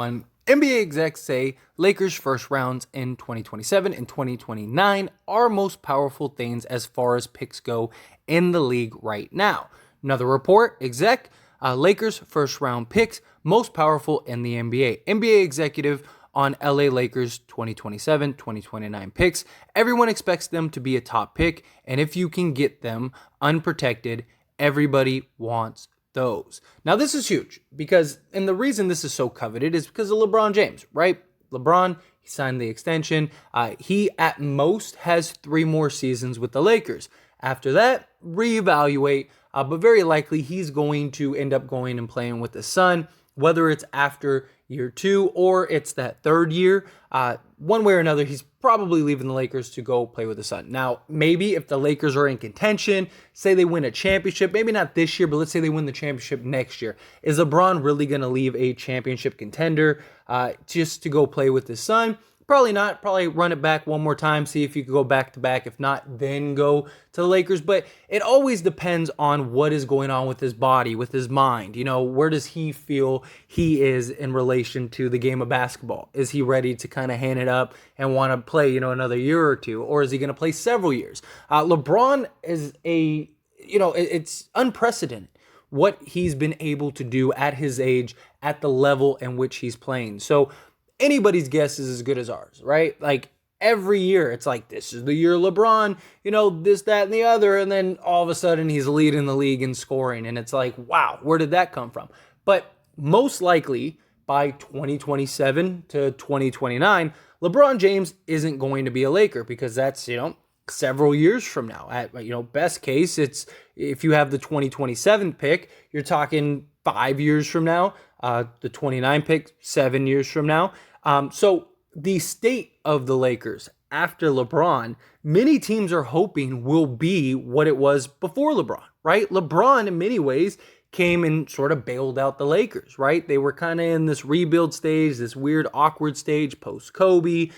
One NBA execs say Lakers first rounds in 2027 and 2029 are most powerful things as far as picks go in the league right now. Another report, Lakers first round picks most powerful in the NBA. NBA executive on LA Lakers 2027, 2029 picks. Everyone expects them to be a top pick, and if you can get them unprotected, everybody wants those. Now, this is huge because, and the reason this is so coveted is because of LeBron James, right? LeBron, he signed the extension. He at most has 3 more seasons with the Lakers. After that, reevaluate, but very likely he's going to end up going and playing with the Sun, whether it's after year 2 or it's that 3rd year. One way or another, he's probably leaving the Lakers to go play with the Sun. Now, maybe if the Lakers are in contention, say they win a championship, maybe not this year, but let's say they win the championship next year. Is LeBron really going to leave a championship contender just to go play with the Sun? Probably not. Probably run it back one more time, see if you could go back to back. If not, then go to the Lakers. But it always depends on what is going on with his body, with his mind. You know, where does he feel he is in relation to the game of basketball? Is he ready to kind of hand it up and want to play, another year or two? Or is he going to play several years? LeBron is it's unprecedented what he's been able to do at his age, at the level in which he's playing. So anybody's guess is as good as ours, right? Like every year, it's like, this is the year LeBron, this, that, and the other. And then all of a sudden he's leading the league in scoring. And it's like, wow, where did that come from? But most likely by 2027 to 2029, LeBron James isn't going to be a Laker because that's, several years from now. At, best case, it's if you have the 2027 pick, you're talking 5 years from now, the 29 pick, 7 years from now. So the state of the Lakers after LeBron, many teams are hoping will be what it was before LeBron, right? LeBron, in many ways, came and sort of bailed out the Lakers, right? They were kind of in this rebuild stage, this weird, awkward stage post-Kobe.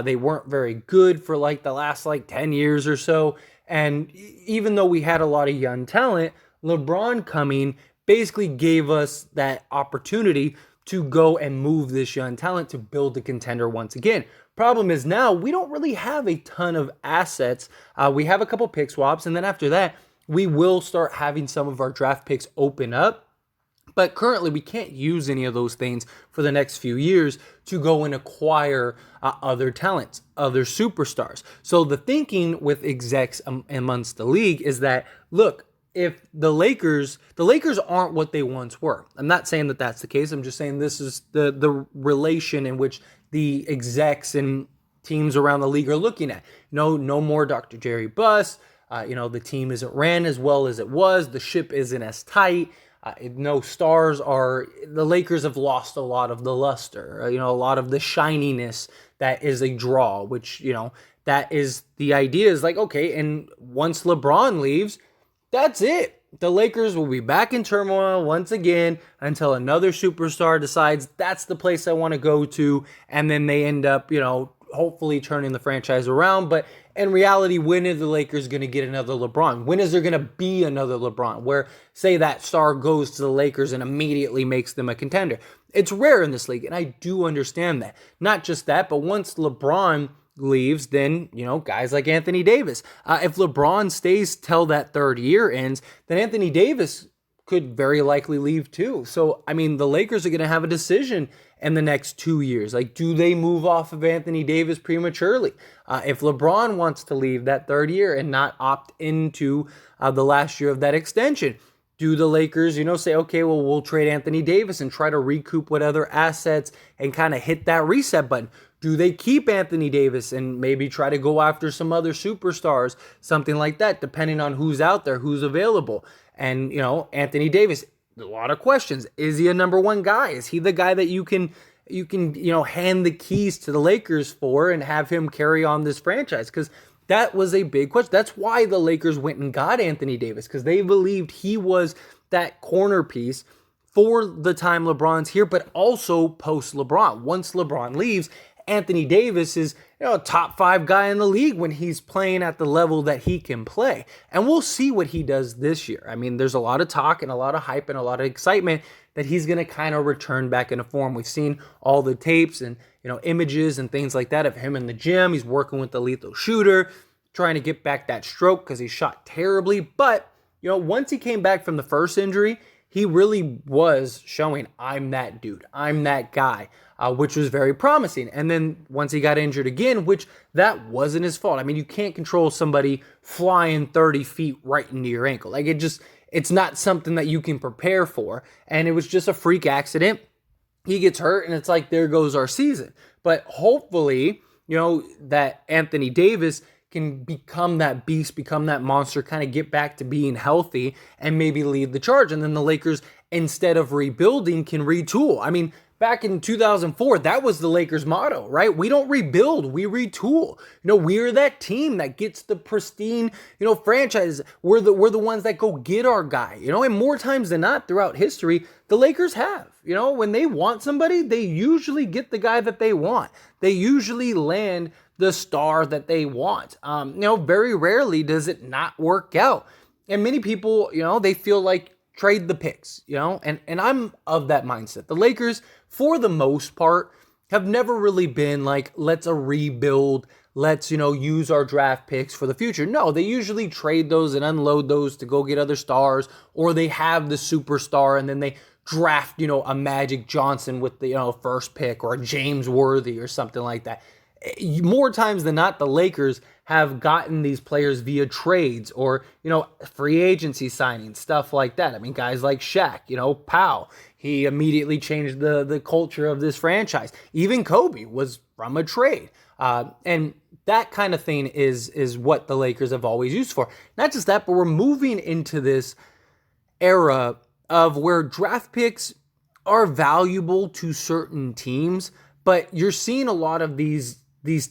They weren't very good for the last 10 years or so. And even though we had a lot of young talent, LeBron coming basically gave us that opportunity to go and move this young talent to build a contender once again. Problem is now we don't really have a ton of assets. We have a couple pick swaps, and then after that, we will start having some of our draft picks open up. But currently, we can't use any of those things for the next few years to go and acquire other talents, other superstars. So the thinking with execs amongst the league is that, look, if the Lakers aren't what they once were. I'm not saying that that's the case. I'm just saying this is the relation in which the execs and teams around the league are looking at. No more Dr. Jerry Buss. The team isn't ran as well as it was. The ship isn't as tight. No stars are. The Lakers have lost a lot of the luster. A lot of the shininess that is a draw. Which that is the idea. Is okay. And once LeBron leaves, that's it. The Lakers will be back in turmoil once again until another superstar decides that's the place I want to go to. And then they end up, hopefully turning the franchise around. But in reality, when are the Lakers going to get another LeBron? When is there going to be another LeBron where, say, that star goes to the Lakers and immediately makes them a contender? It's rare in this league, and I do understand that. Not just that, but once LeBron leaves, then, guys like Anthony Davis. If LeBron stays till that 3rd year ends, then Anthony Davis could very likely leave too. So, the Lakers are going to have a decision in the next 2 years. Do they move off of Anthony Davis prematurely? If LeBron wants to leave that 3rd year and not opt into the last year of that extension, do the Lakers, say, okay, well, we'll trade Anthony Davis and try to recoup what other assets and kind of hit that reset button? Do they keep Anthony Davis and maybe try to go after some other superstars, something like that, depending on who's out there, who's available? And, Anthony Davis, a lot of questions. Is he a number 1 guy? Is he the guy that you can hand the keys to the Lakers for and have him carry on this franchise? Because that was a big question. That's why the Lakers went and got Anthony Davis, because they believed he was that corner piece for the time LeBron's here, but also post LeBron. Once LeBron leaves, Anthony Davis is a top 5 guy in the league when he's playing at the level that he can play. And we'll see what he does this year. There's a lot of talk and a lot of hype and a lot of excitement that he's going to kind of return back into form. We've seen all the tapes and images and things like that of him in the gym. He's working with the lethal shooter, trying to get back that stroke because he shot terribly. But once he came back from the first injury, he really was showing, I'm that dude, I'm that guy, which was very promising. And then once he got injured again, which that wasn't his fault. I mean, you can't control somebody flying 30 feet right into your ankle. Like it's not something that you can prepare for. And it was just a freak accident. He gets hurt and it's like, there goes our season. But hopefully, that Anthony Davis can become that beast, become that monster, kind of get back to being healthy and maybe lead the charge. And then the Lakers, instead of rebuilding, can retool. I mean, back in 2004, that was the Lakers motto, right? We don't rebuild, we retool. We're that team that gets the pristine, franchise. We're the ones that go get our guy, and more times than not throughout history, the Lakers have. When they want somebody, they usually get the guy that they want. They usually land the star that they want. Very rarely does it not work out. And many people, they feel like trade the picks, and I'm of that mindset. The Lakers, for the most part, have never really been like, let's rebuild, let's, use our draft picks for the future. No, they usually trade those and unload those to go get other stars, or they have the superstar and then they draft, a Magic Johnson with the, first pick, or a James Worthy or something like that. More times than not, the Lakers have gotten these players via trades or, free agency signings, stuff like that. I mean, guys like Shaq, Powell, he immediately changed the culture of this franchise. Even Kobe was from a trade. And that kind of thing is what the Lakers have always used for. Not just that, but we're moving into this era of where draft picks are valuable to certain teams, but you're seeing a lot of these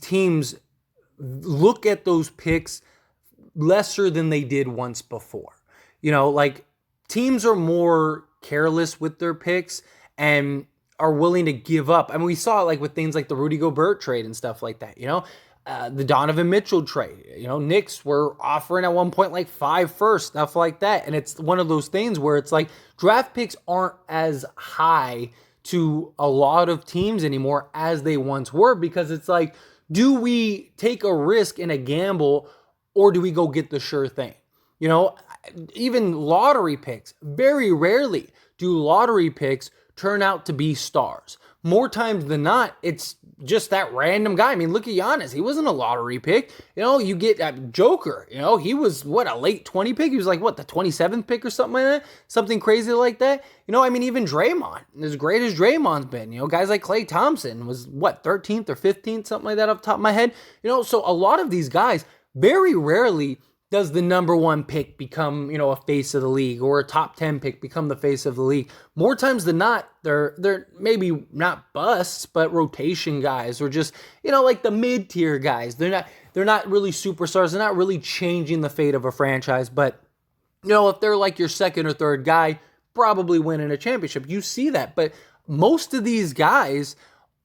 teams look at those picks lesser than they did once before. Like teams are more careless with their picks and are willing to give up. I mean, we saw it like with things like the Rudy Gobert trade and stuff like that, the Donovan Mitchell trade. Knicks were offering at one point like 5 firsts, stuff like that. And it's one of those things where it's like draft picks aren't as high to a lot of teams anymore as they once were, because it's like, do we take a risk in a gamble or do we go get the sure thing? Even lottery picks, very rarely do lottery picks turn out to be stars. More times than not, it's just that random guy. I mean, look at Giannis. He wasn't a lottery pick. You get Joker. He was, a late 20 pick? He was like, the 27th pick or something like that? Something crazy like that? Even Draymond, as great as Draymond's been, guys like Klay Thompson was, 13th or 15th, something like that off the top of my head. So a lot of these guys, very rarely does the number 1 pick become, a face of the league, or a top 10 pick become the face of the league? More times than not, they're maybe not busts, but rotation guys, or just, like the mid-tier guys. They're not really superstars. They're not really changing the fate of a franchise, but if they're like your second or third guy, probably winning a championship. You see that, but most of these guys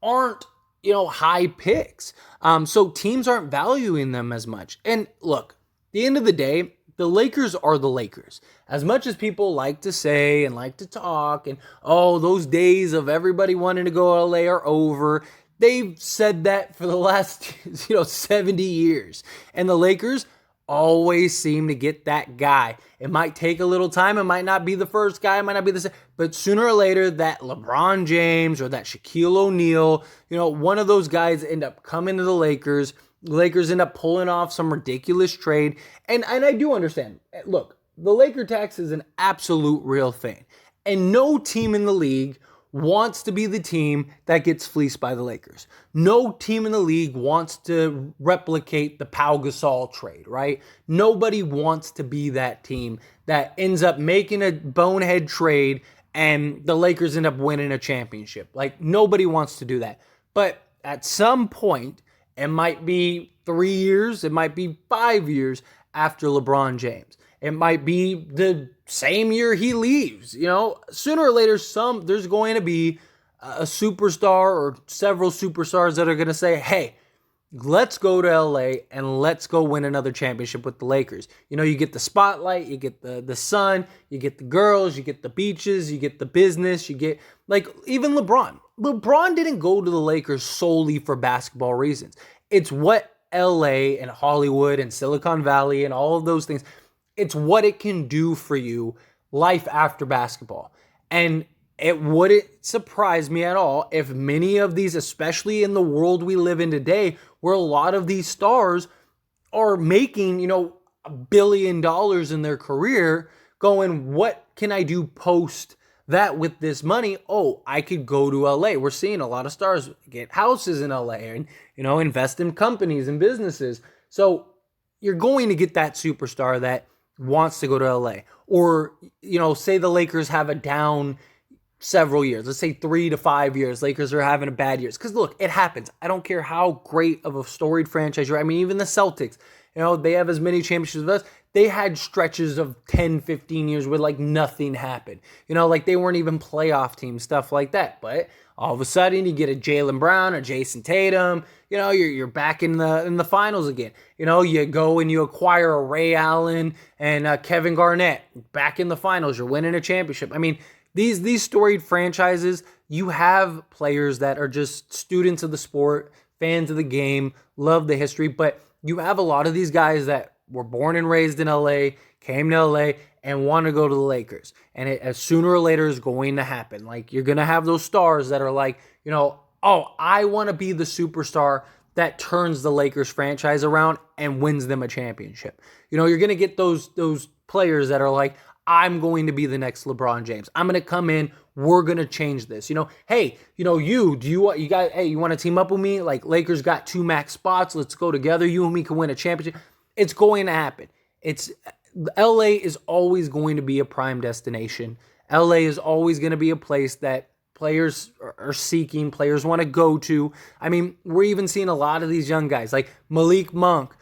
aren't, high picks. So teams aren't valuing them as much. And look, the end of the day, the Lakers are the Lakers. As much as people like to say and like to talk, and those days of everybody wanting to go to LA are over, they've said that for the last 70 years. And the Lakers always seem to get that guy. It might take a little time. It might not be the first guy. It might not be the second. But sooner or later, that LeBron James or that Shaquille O'Neal, one of those guys end up coming to the Lakers. The Lakers end up pulling off some ridiculous trade. And I do understand. Look, the Laker tax is an absolute real thing. And no team in the league wants to be the team that gets fleeced by the Lakers. No team in the league wants to replicate the Pau Gasol trade, right? Nobody wants to be that team that ends up making a bonehead trade and the Lakers end up winning a championship. Like, nobody wants to do that. But at some point, it might be 3 years, it might be 5 years after LeBron James. It might be the same year he leaves. Sooner or later, there's going to be a superstar or several superstars that are going to say, hey, let's go to LA and let's go win another championship with the Lakers. You know, you get the spotlight, you get the sun, you get the girls, you get the beaches, you get the business, you get, like, even LeBron. LeBron didn't go to the Lakers solely for basketball reasons. It's what LA and Hollywood and Silicon Valley and all of those things, it's what it can do for you life after basketball. And it wouldn't surprise me at all if many of these, especially in the world we live in today, where a lot of these stars are making, $1 billion in their career, going, what can I do post that with this money? Oh, I could go to LA. We're seeing a lot of stars get houses in LA and, invest in companies and businesses. So you're going to get that superstar that wants to go to LA. Or, say the Lakers have a down several years. Let's say 3 to 5 years. Lakers are having a bad years. Because look, it happens. I don't care how great of a storied franchise you're. I mean, even the Celtics, they have as many championships as us. They had stretches of 10, 15 years where like nothing happened. Like they weren't even playoff teams, stuff like that. But all of a sudden you get a Jaylen Brown, a Jason Tatum, you're back in the finals again. You go and you acquire a Ray Allen and Kevin Garnett, back in the finals. You're winning a championship. I mean, these storied franchises, you have players that are just students of the sport, fans of the game, love the history, but you have a lot of these guys that were born and raised in LA, came to LA, and want to go to the Lakers. And it sooner or later is going to happen. Like, you're going to have those stars that are like, oh, I want to be the superstar that turns the Lakers franchise around and wins them a championship. You're going to get those players that are like, I'm going to be the next LeBron James. I'm going to come in. We're going to change this. Hey, you want to team up with me? Like, Lakers got 2 max spots. Let's go together. You and me can win a championship. It's going to happen. LA is always going to be a prime destination. LA is always going to be a place that players are seeking, players want to go to. I mean, we're even seeing a lot of these young guys like Malik Monk,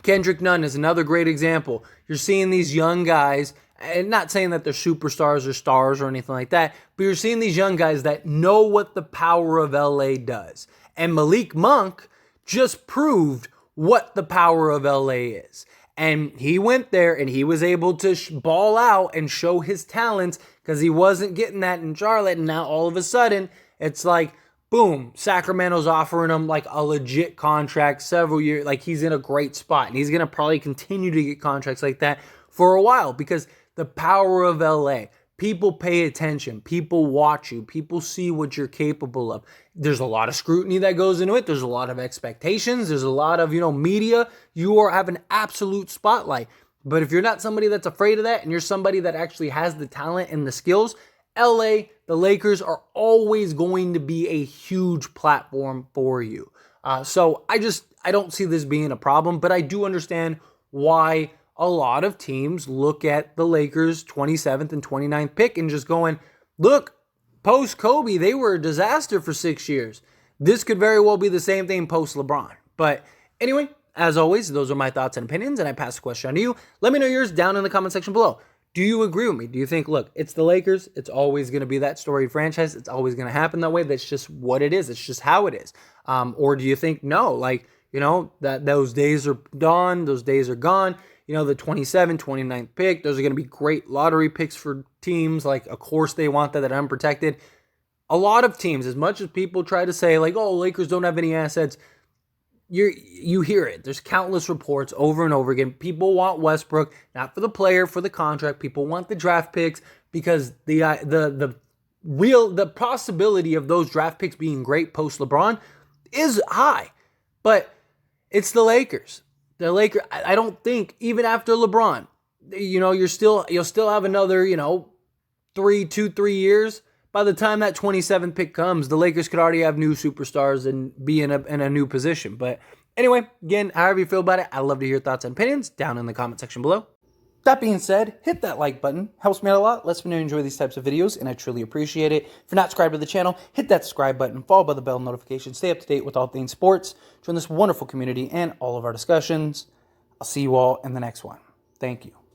Kendrick Nunn is another great example. You're seeing these young guys, and not saying that they're superstars or stars or anything like that, but you're seeing these young guys that know what the power of LA does. And Malik Monk just proved what the power of LA is. And he went there and he was able to ball out and show his talents because he wasn't getting that in Charlotte. And now all of a sudden, it's like, boom, Sacramento's offering him like a legit contract several years. Like, he's in a great spot. And he's going to probably continue to get contracts like that for a while because the power of LA. People pay attention. People watch you. People see what you're capable of. There's a lot of scrutiny that goes into it. There's a lot of expectations. There's a lot of, media. You have an absolute spotlight. But if you're not somebody that's afraid of that and you're somebody that actually has the talent and the skills, LA, the Lakers are always going to be a huge platform for you. So I don't see this being a problem, but I do understand why a lot of teams look at the Lakers' 27th and 29th pick and just going, look, post-Kobe, they were a disaster for 6 years. This could very well be the same thing post-LeBron. But anyway, as always, those are my thoughts and opinions, and I pass the question on to you. Let me know yours down in the comment section below. Do you agree with me? Do you think, look, it's the Lakers. It's always going to be that storied franchise. It's always going to happen that way. That's just what it is. It's just how it is. Or do you think, no, that those days are done. Those days are gone. The 27th, 29th pick, those are going to be great lottery picks for teams. Like, of course, they want that unprotected. A lot of teams, as much as people try to say, like, oh, Lakers don't have any assets, you hear it. There's countless reports over and over again. People want Westbrook, not for the player, for the contract. People want the draft picks because the possibility of those draft picks being great post LeBron is high. But it's the Lakers. The Lakers, I don't think, even after LeBron, you'll still have another, 3 years. By the time that 27th pick comes, the Lakers could already have new superstars and be in a new position. But anyway, again, however you feel about it, I'd love to hear your thoughts and opinions down in the comment section below. That being said, hit that like button. Helps me out a lot. Lets me know you enjoy these types of videos, and I truly appreciate it. If you're not subscribed to the channel, hit that subscribe button, followed by the bell notification. Stay up to date with all things sports. Join this wonderful community and all of our discussions. I'll see you all in the next one. Thank you.